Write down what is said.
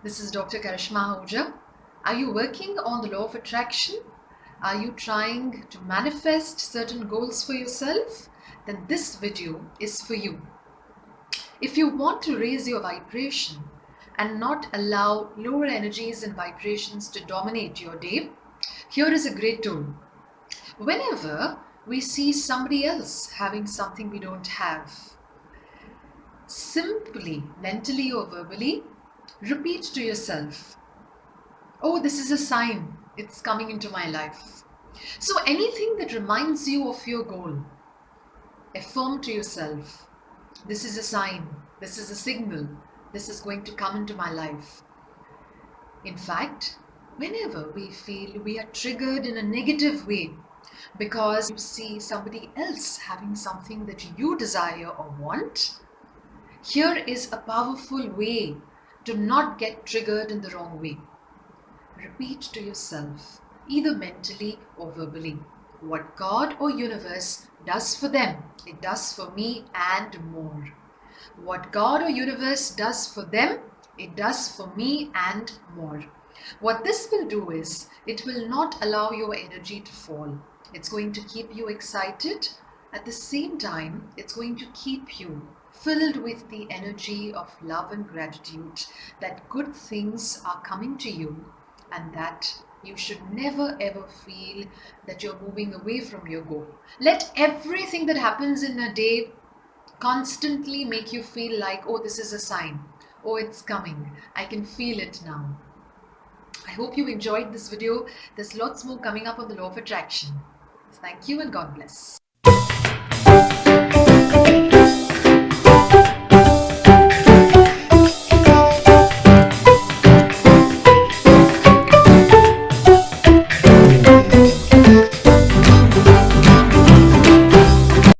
This is Dr. Karishma Ahuja. Are you working on the law of attraction? Are you trying to manifest certain goals for yourself? Then this video is for you. If you want to raise your vibration and not allow lower energies and vibrations to dominate your day, here is a great tool. Whenever we see somebody else having something we don't have, simply, mentally or verbally, repeat to yourself, oh, this is a sign, it's coming into my life. So anything that reminds you of your goal, affirm to yourself, this is a sign, this is a signal, this is going to come into my life. In fact, whenever we feel we are triggered in a negative way because you see somebody else having something that you desire or want, here is a powerful way to not get triggered in the wrong way. Repeat to yourself, either mentally or verbally, what God or universe does for them, it does for me and more. What God or universe does for them, it does for me and more. What this will do is, it will not allow your energy to fall. It's going to keep you excited. At the same time, it's going to keep you filled with the energy of love and gratitude that good things are coming to you and that you should never ever feel that you're moving away from your goal. Let everything that happens in a day constantly make you feel like, oh, this is a sign. Oh, it's coming. I can feel it now. I hope you enjoyed this video. There's lots more coming up on the law of attraction. Thank you and God bless.